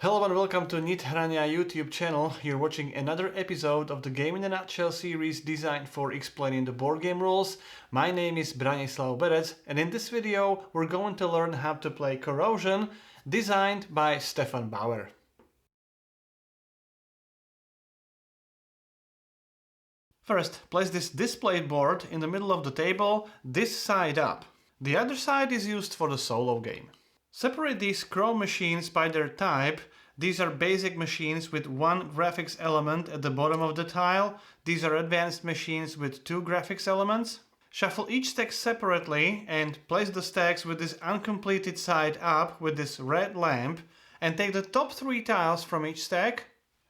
Hello and welcome to Nithrania YouTube channel. You're watching another episode of the Game in a Nutshell series designed for explaining the board game rules. My name is Branislav Berec and in this video we're going to learn how to play Corrosion, designed by Stefan Bauer. First, place this display board in the middle of the table, this side up. The other side is used for the solo game. Separate these Chrome machines by their type. These are basic machines with one graphics element at the bottom of the tile. These are advanced machines with two graphics elements. Shuffle each stack separately and place the stacks with this uncompleted side up with this red lamp, and take the top three tiles from each stack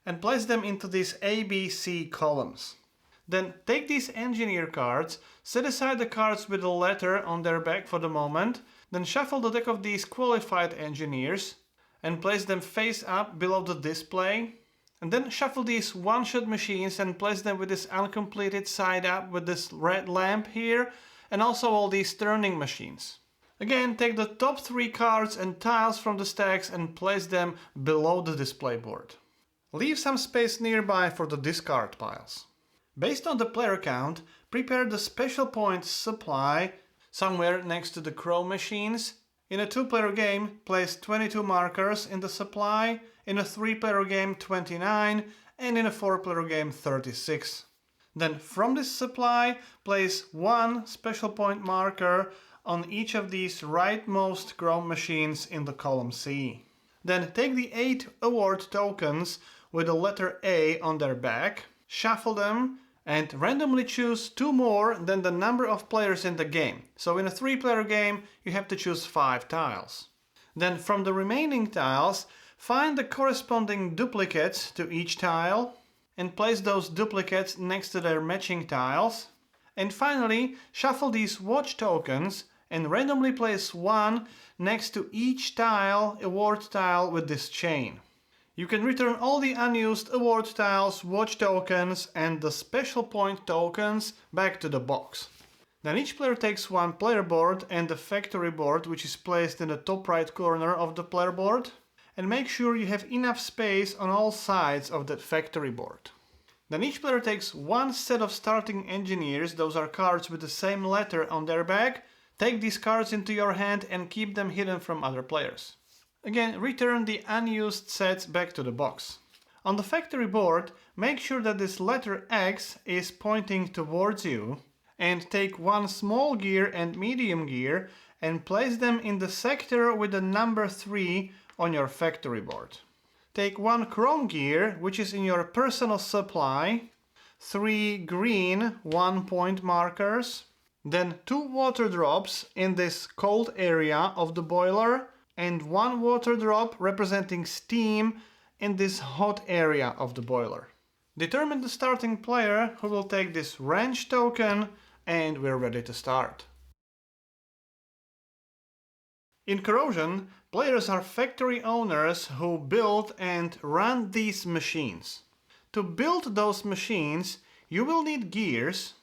and place them into these A, B, C columns. Then take these engineer cards, set aside the cards with the letter on their back for the moment, then shuffle the deck of these qualified engineers and place them face up below the display. And then shuffle these one-shot machines and place them with this uncompleted side up with this red lamp here, and also all these turning machines. Again, take the top three cards and tiles from the stacks and place them below the display board. Leave some space nearby for the discard piles. Based on the player count, prepare the special points supply somewhere next to the Chrome machines. In a two-player game, place 22 markers in the supply, in a three-player game 29, and in a four-player game 36. Then from this supply, place one special point marker on each of these rightmost Chrome machines in the column C. Then take the 8 award tokens with the letter A on their back, shuffle them, and randomly choose two more than the number of players in the game. So in a three-player game, you have to choose 5 tiles. Then from the remaining tiles, find the corresponding duplicates to each tile and place those duplicates next to their matching tiles. And finally, shuffle these watch tokens and randomly place one next to each tile, award tile with this chain. You can return all the unused award tiles, watch tokens and the special point tokens back to the box. Then each player takes one player board and the factory board, which is placed in the top right corner of the player board, and make sure you have enough space on all sides of that factory board. Then each player takes one set of starting engineers, those are cards with the same letter on their back. Take these cards into your hand and keep them hidden from other players. Again, return the unused sets back to the box. On the factory board, make sure that this letter X is pointing towards you, and take one small gear and medium gear and place them in the sector with the number 3 on your factory board. Take one chrome gear, which is in your personal supply, 3 green 1-point markers, then 2 water drops in this cold area of the boiler, and 1 water drop representing steam in this hot area of the boiler. Determine the starting player who will take this wrench token, and we're ready to start. In Corrosion, players are factory owners who build and run these machines. To build those machines, you will need gears,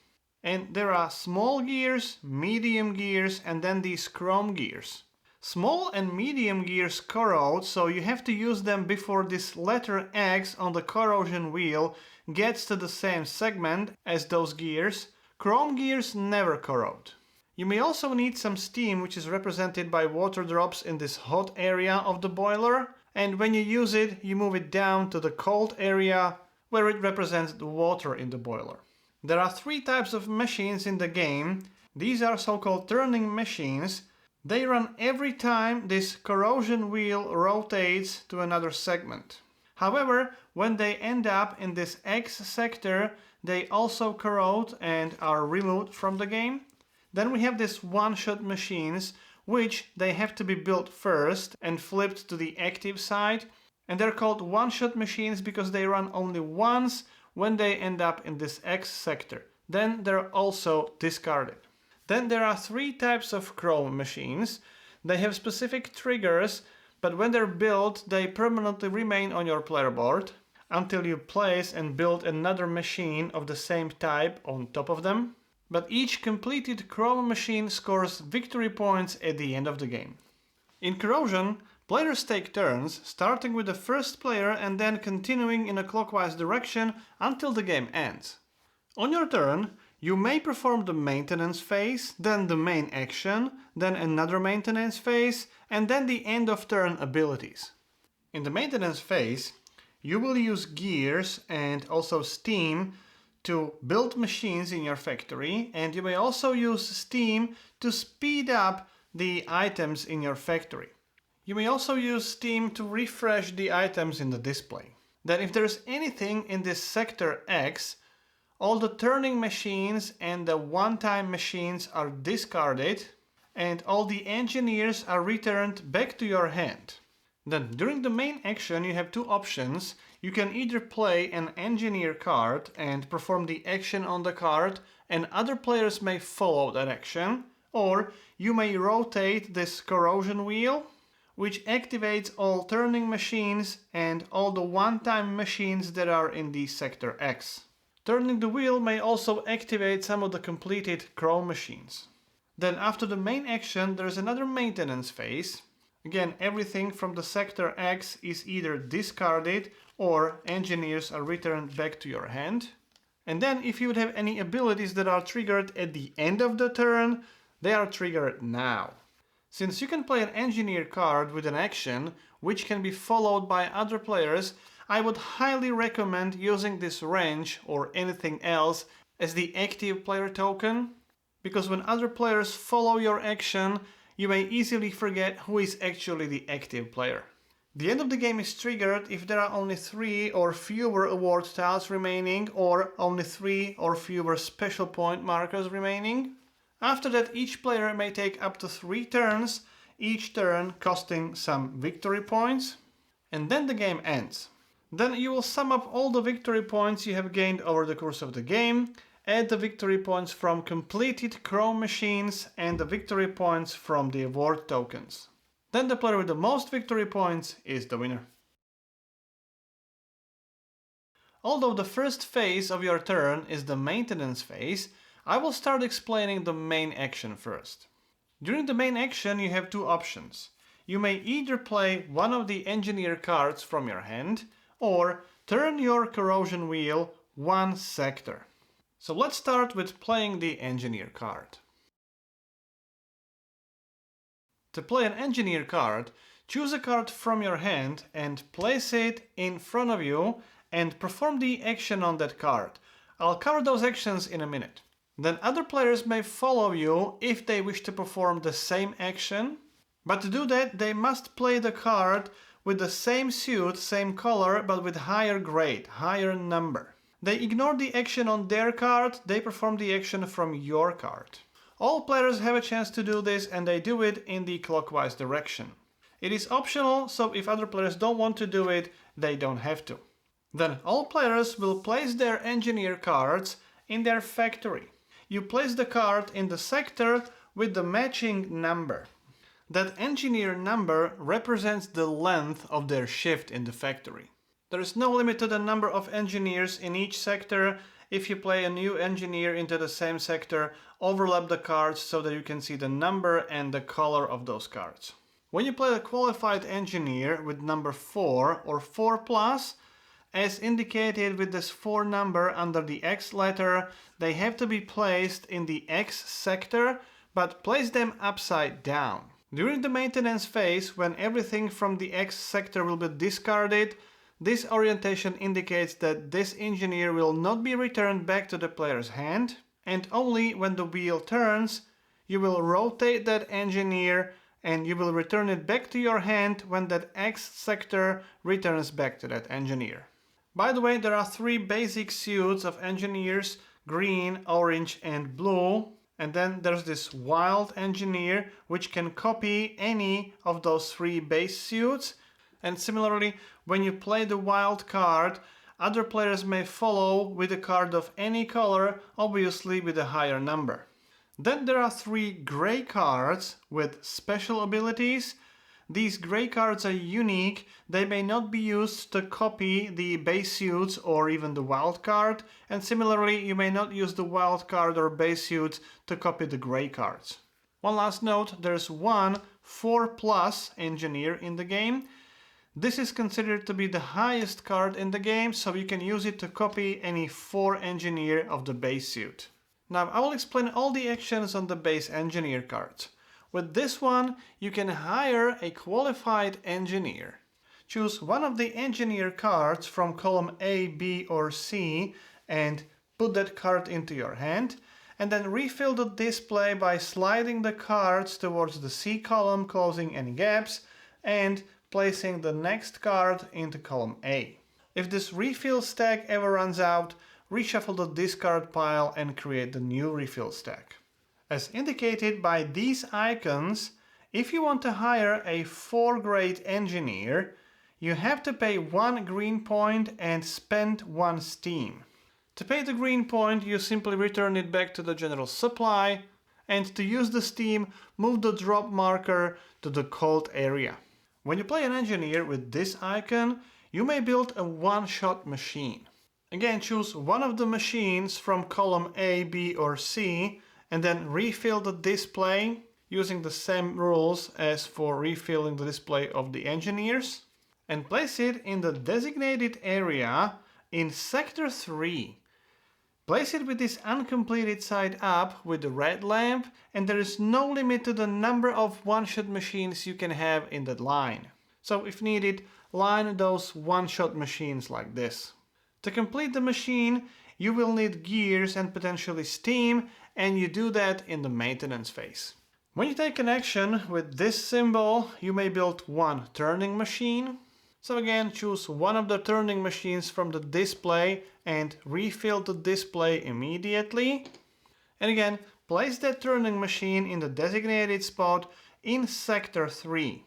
and there are small gears, medium gears, and then these chrome gears. Small and medium gears corrode, so you have to use them before this letter X on the corrosion wheel gets to the same segment as those gears. Chrome gears never corrode. You may also need some steam, which is represented by water drops in this hot area of the boiler, and when you use it, you move it down to the cold area where it represents the water in the boiler. There are 3 types of machines in the game. These are so-called turning machines. They run every time this corrosion wheel rotates to another segment. However, when they end up in this X sector, they also corrode and are removed from the game. Then we have these one-shot machines, which they have to be built first and flipped to the active side. And they're called one-shot machines because they run only once when they end up in this X sector. Then they're also discarded. Then there are 3 types of Chrome machines. They have specific triggers, but when they're built, they permanently remain on your player board until you place and build another machine of the same type on top of them. But each completed Chrome machine scores victory points at the end of the game. In Corrosion, Players take turns, starting with the first player and then continuing in a clockwise direction until the game ends. On your turn, you may perform the maintenance phase, then the main action, then another maintenance phase, and then the end of turn abilities. In the maintenance phase, you will use gears and also steam to build machines in your factory, and you may also use steam to speed up the items in your factory. You may also use steam to refresh the items in the display. Then if there is anything in this sector X, all the turning machines and the one-time machines are discarded and all the engineers are returned back to your hand. Then during the main action you have two options. You can either play an engineer card and perform the action on the card and other players may follow that action, or you may rotate this corrosion wheel, which activates all turning machines and all the one-time machines that are in the sector X. Turning the wheel may also activate some of the completed chrome machines. Then after the main action there is another maintenance phase. Again, everything from the sector X is either discarded or engineers are returned back to your hand. And then if you would have any abilities that are triggered at the end of the turn, they are triggered now. Since you can play an engineer card with an action, which can be followed by other players, I would highly recommend using this wrench or anything else as the active player token, because when other players follow your action, you may easily forget who is actually the active player. The end of the game is triggered if there are only 3 or fewer award tiles remaining, or only 3 or fewer special point markers remaining. After that, each player may take up to 3 turns, each turn costing some victory points, and then the game ends. Then you will sum up all the victory points you have gained over the course of the game, add the victory points from completed chrome machines and the victory points from the award tokens. Then the player with the most victory points is the winner. Although the first phase of your turn is the maintenance phase, I will start explaining the main action first. During the main action you have two options. You may either play one of the engineer cards from your hand, or turn your corrosion wheel one sector. So let's start with playing the engineer card. To play an engineer card, choose a card from your hand and place it in front of you and perform the action on that card. I'll cover those actions in a minute. Then other players may follow you if they wish to perform the same action, but to do that they must play the card with the same suit, same color, but with higher grade, higher number. They ignore the action on their card, they perform the action from your card. All players have a chance to do this and they do it in the clockwise direction. It is optional, so if other players don't want to do it, they don't have to. Then all players will place their engineer cards in their factory. You place the card in the sector with the matching number. That engineer number represents the length of their shift in the factory. There is no limit to the number of engineers in each sector. If you play a new engineer into the same sector, overlap the cards so that you can see the number and the color of those cards. When you play a qualified engineer with number 4 or 4 plus, as indicated with this 4 number under the X letter, they have to be placed in the X sector, but place them upside down. During the maintenance phase, when everything from the X sector will be discarded, this orientation indicates that this engineer will not be returned back to the player's hand, and only when the wheel turns, you will rotate that engineer and you will return it back to your hand when that X sector returns back to that engineer. By the way, there are 3 basic suits of engineers: green, orange and blue. And then there's this wild engineer, which can copy any of those 3 base suits. And similarly, when you play the wild card, other players may follow with a card of any color, obviously with a higher number. Then there are 3 gray cards with special abilities. These gray cards are unique. They may not be used to copy the base suits or even the wild card. And similarly, you may not use the wild card or base suits to copy the gray cards. One last note, there's one 4+ engineer in the game. This is considered to be the highest card in the game, so you can use it to copy any 4 engineer of the base suit. Now I will explain all the actions on the base engineer cards. With this one, you can hire a qualified engineer. Choose one of the engineer cards from column A, B or C and put that card into your hand, and then refill the display by sliding the cards towards the C column, closing any gaps, and placing the next card into column A. If this refill stack ever runs out, reshuffle the discard pile and create the new refill stack. As indicated by these icons, if you want to hire a 4-grade engineer, you have to pay 1 green point and spend 1 steam. To pay the green point, you simply return it back to the general supply, and to use the steam, move the drop marker to the cold area. When you play an engineer with this icon, you may build a one-shot machine. Again, choose one of the machines from column A, B or C and then refill the display using the same rules as for refilling the display of the engineers, and place it in the designated area in sector 3. Place it with this uncompleted side up with the red lamp, and there is no limit to the number of one-shot machines you can have in that line. So if needed, line those one-shot machines like this. To complete the machine, you will need gears and potentially steam, and you do that in the maintenance phase. When you take an action with this symbol, you may build one turning machine. So again, choose one of the turning machines from the display and refill the display immediately. And again, place that turning machine in the designated spot in sector 3.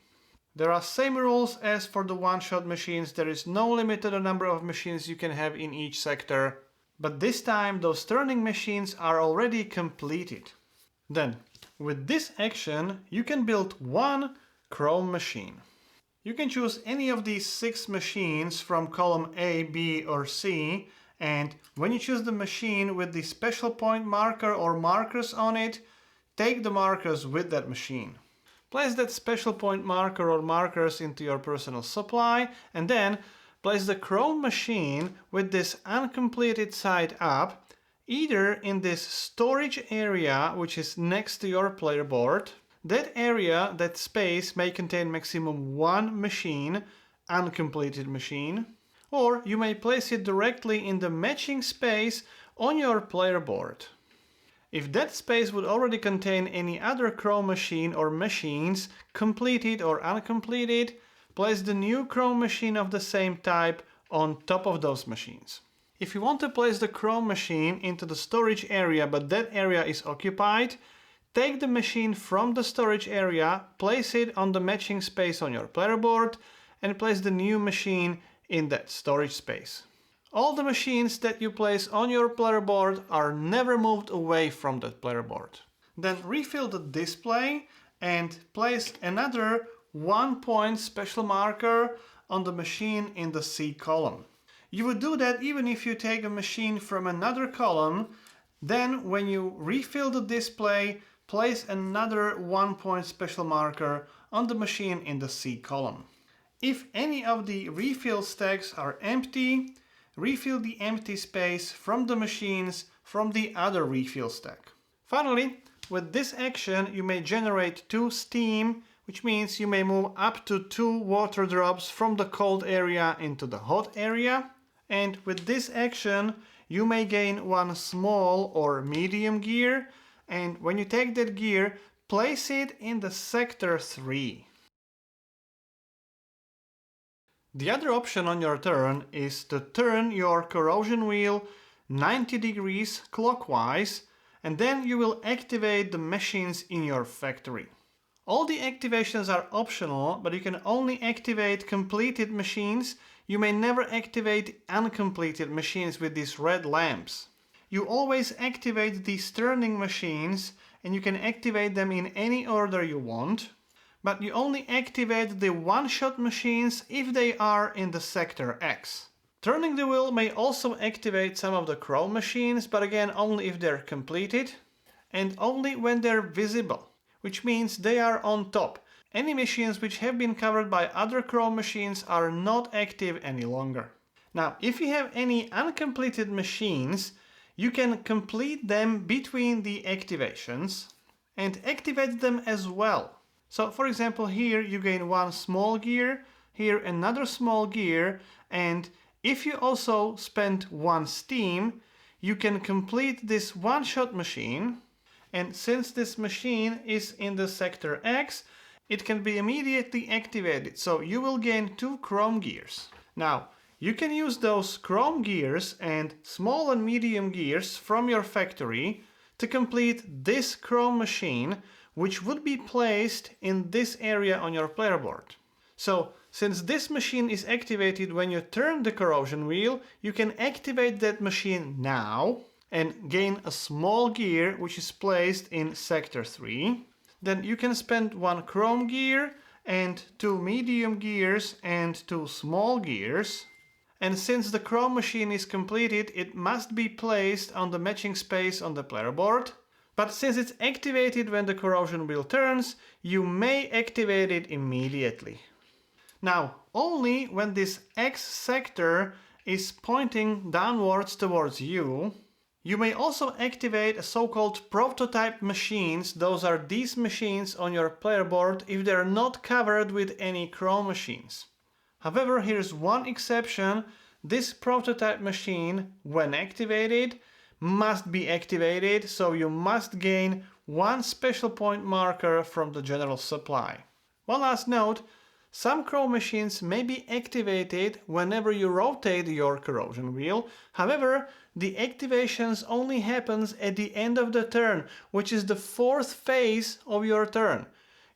There are same rules as for the one-shot machines. There is no limit to the number of machines you can have in each sector. But this time those turning machines are already completed. Then, with this action, you can build one chrome machine. You can choose any of these 6 machines from column A, B or C, and when you choose the machine with the special point marker or markers on it, take the markers with that machine. Place that special point marker or markers into your personal supply, and then place the chrome machine with this uncompleted side up, either in this storage area which is next to your player board. That area, that space, may contain maximum 1 machine, uncompleted machine, or you may place it directly in the matching space on your player board. If that space would already contain any other chrome machine or machines, completed or uncompleted, place the new chrome machine of the same type on top of those machines. If you want to place the chrome machine into the storage area but that area is occupied, take the machine from the storage area, place it on the matching space on your player board, and place the new machine in that storage space. All the machines that you place on your player board are never moved away from that player board. Then refill the display and place another 1-point special marker on the machine in the C column. You would do that even if you take a machine from another column. Then when you refill the display, place another 1-point special marker on the machine in the C column. If any of the refill stacks are empty, refill the empty space from the machines from the other refill stack. Finally, with this action you may generate 2 steam, which means you may move up to 2 water drops from the cold area into the hot area. And with this action you may gain 1 small or medium gear, and when you take that gear, place it in the sector 3. The other option on your turn is to turn your corrosion wheel 90 degrees clockwise, and then you will activate the machines in your factory. All the activations are optional, but you can only activate completed machines. You may never activate uncompleted machines with these red lamps. You always activate these turning machines, and you can activate them in any order you want, but you only activate the one-shot machines if they are in the sector X. Turning the wheel may also activate some of the chrome machines, but again only if they're completed and only when they're visible, which means they are on top. Any machines which have been covered by other Chrome machines are not active any longer. Now, if you have any uncompleted machines, you can complete them between the activations and activate them as well. So, for example, here you gain one small gear, here another small gear, and if you also spend one steam, you can complete this one-shot machine. And since this machine is in the sector X, it can be immediately activated. So you will gain 2 Chrome gears. Now, you can use those Chrome gears and small and medium gears from your factory to complete this Chrome machine, which would be placed in this area on your player board. So, since this machine is activated when you turn the corrosion wheel, you can activate that machine now and gain a small gear which is placed in sector 3. Then you can spend 1 Chrome gear and 2 medium gears and 2 small gears. And since the Chrome machine is completed, it must be placed on the matching space on the player board. But since it's activated when the corrosion wheel turns, you may activate it immediately. Now, only when this X sector is pointing downwards towards you, you may also activate a so-called prototype machines. Those are these machines on your player board if they're not covered with any Chrome machines. However, here's one exception. This prototype machine, when activated, must be activated, so you must gain 1 special point marker from the general supply. One last note, some Chrome machines may be activated whenever you rotate your corrosion wheel. However, the activations only happens at the end of the turn, which is the 4th phase of your turn.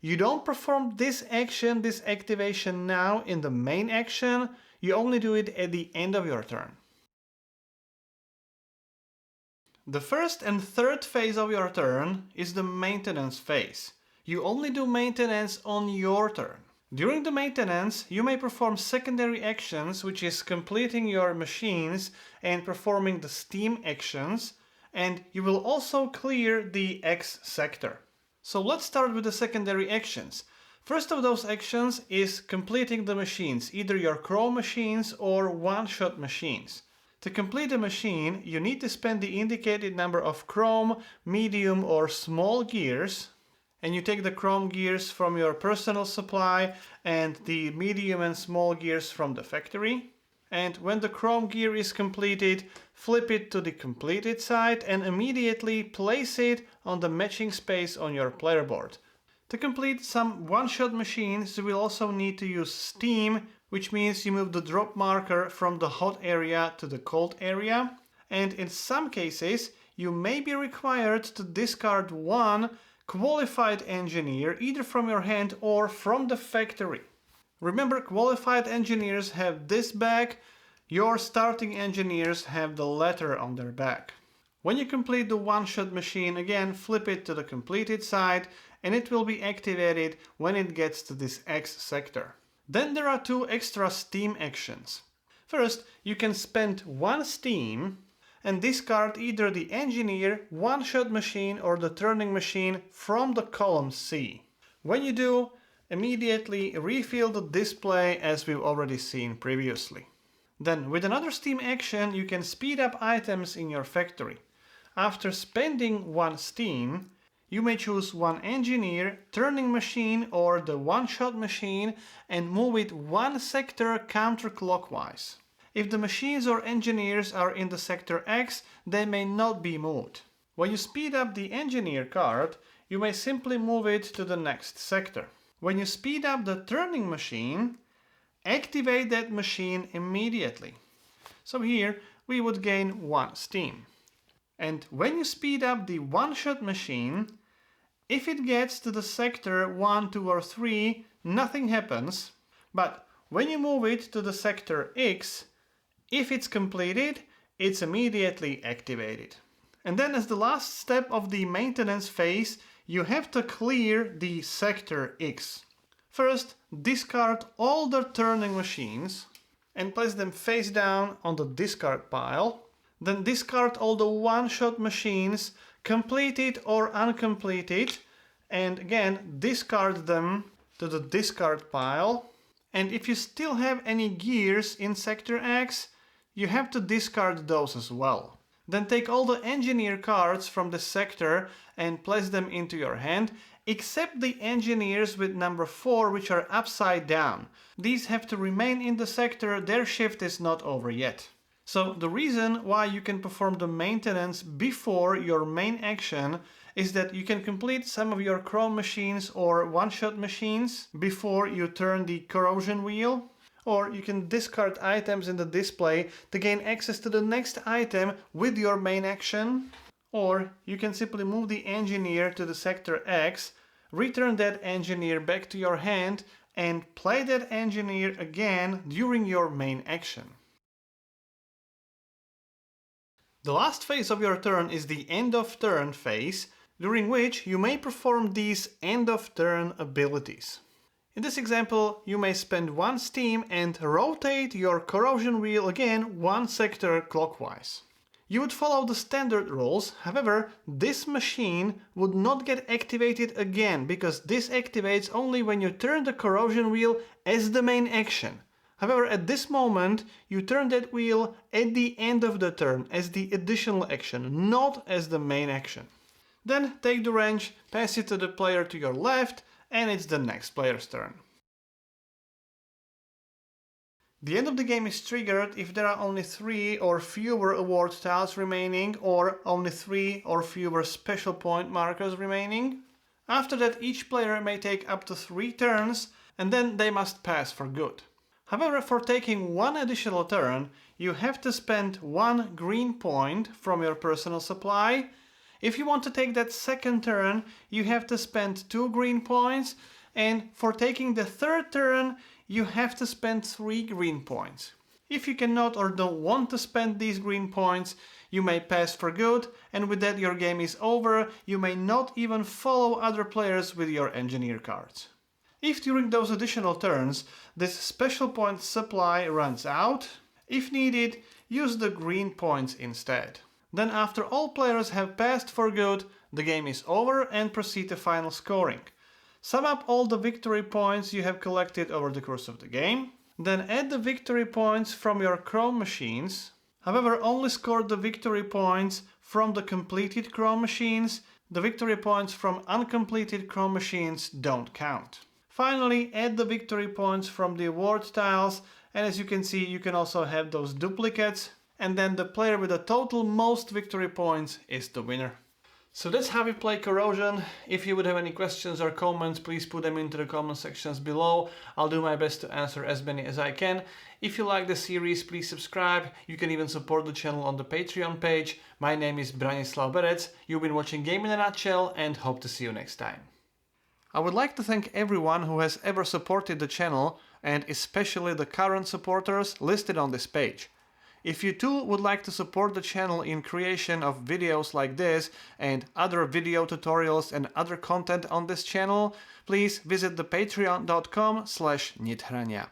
You don't perform this action, this activation now in the main action, you only do it at the end of your turn. The 1st and 3rd phase of your turn is the maintenance phase. You only do maintenance on your turn. During the maintenance, you may perform secondary actions, which is completing your machines and performing the steam actions, and you will also clear the X sector. So let's start with the secondary actions. First of those actions is completing the machines, either your Chrome machines or one-shot machines. To complete a machine, you need to spend the indicated number of Chrome, medium or small gears, and you take the Chrome gears from your personal supply and the medium and small gears from the factory. And when the Chrome gear is completed, flip it to the completed side and immediately place it on the matching space on your player board. To complete some one-shot machines, you will also need to use steam, which means you move the drop marker from the hot area to the cold area. And in some cases, you may be required to discard 1 qualified engineer, either from your hand or from the factory. Remember, qualified engineers have this back, your starting engineers have the letter on their back. When you complete the one-shot machine, again flip it to the completed side and it will be activated when it gets to this X sector. Then there are 2 extra steam actions. First, you can spend 1 steam and discard either the engineer, one-shot machine or the turning machine from the column C. When you do, immediately refill the display as we've already seen previously. Then with another steam action you can speed up items in your factory. After spending 1 steam, you may choose 1 engineer, turning machine or the one-shot machine and move it 1 sector counterclockwise. If the machines or engineers are in the sector X, they may not be moved. When you speed up the engineer card, you may simply move it to the next sector. When you speed up the turning machine, activate that machine immediately. So here we would gain 1 steam. And when you speed up the one-shot machine, if it gets to the sector 1, 2 or 3, nothing happens. But when you move it to the sector X, if it's completed, it's immediately activated. And then as the last step of the maintenance phase, you have to clear the sector X. First, discard all the turning machines and place them face down on the discard pile. Then discard all the one-shot machines, completed or uncompleted, and again discard them to the discard pile. And if you still have any gears in Sector X, you have to discard those as well. Then take all the engineer cards from the sector and place them into your hand, except the engineers with number 4, which are upside down. These have to remain in the sector, their shift is not over yet. So the reason why you can perform the maintenance before your main action is that you can complete some of your chrome machines or one-shot machines before you turn the corrosion wheel. Or you can discard items in the display to gain access to the next item with your main action. Or you can simply move the engineer to the sector X, return that engineer back to your hand and play that engineer again during your main action. The last phase of your turn is the end of turn phase, during which you may perform these end of turn abilities. In this example, you may spend 1 steam and rotate your corrosion wheel again 1 sector clockwise. You would follow the standard rules, however, this machine would not get activated again, because this activates only when you turn the corrosion wheel as the main action. However, at this moment, you turn that wheel at the end of the turn as the additional action, not as the main action. Then take the wrench, pass it to the player to your left, and it's the next player's turn. The end of the game is triggered if there are only 3 or fewer award tiles remaining, or only 3 or fewer special point markers remaining. After that, each player may take up to 3 turns, and then they must pass for good. However, for taking 1 additional turn, you have to spend 1 green point from your personal supply. If you want to take that second turn, you have to spend 2 green points, and for taking the third turn, you have to spend 3 green points. If you cannot or don't want to spend these green points, you may pass for good, and with that your game is over. You may not even follow other players with your engineer cards. If during those additional turns this special point supply runs out, if needed, use the green points instead. Then after all players have passed for good, the game is over and proceed to final scoring. Sum up all the victory points you have collected over the course of the game, then add the victory points from your chrome machines. However, only score the victory points from the completed chrome machines. The victory points from uncompleted chrome machines don't count. Finally, add the victory points from the award tiles, and as you can see, you can also have those duplicates, and then the player with the total most victory points is the winner. So that's how we play Corrosion. If you would have any questions or comments, please put them into the comment sections below. I'll do my best to answer as many as I can. If you like the series, please subscribe. You can even support the channel on the Patreon page. My name is Branislav Berec. You've been watching Game in a Nutshell, and hope to see you next time. I would like to thank everyone who has ever supported the channel, and especially the current supporters listed on this page. If you too would like to support the channel in creation of videos like this and other video tutorials and other content on this channel, please visit the patreon.com/Nithrania.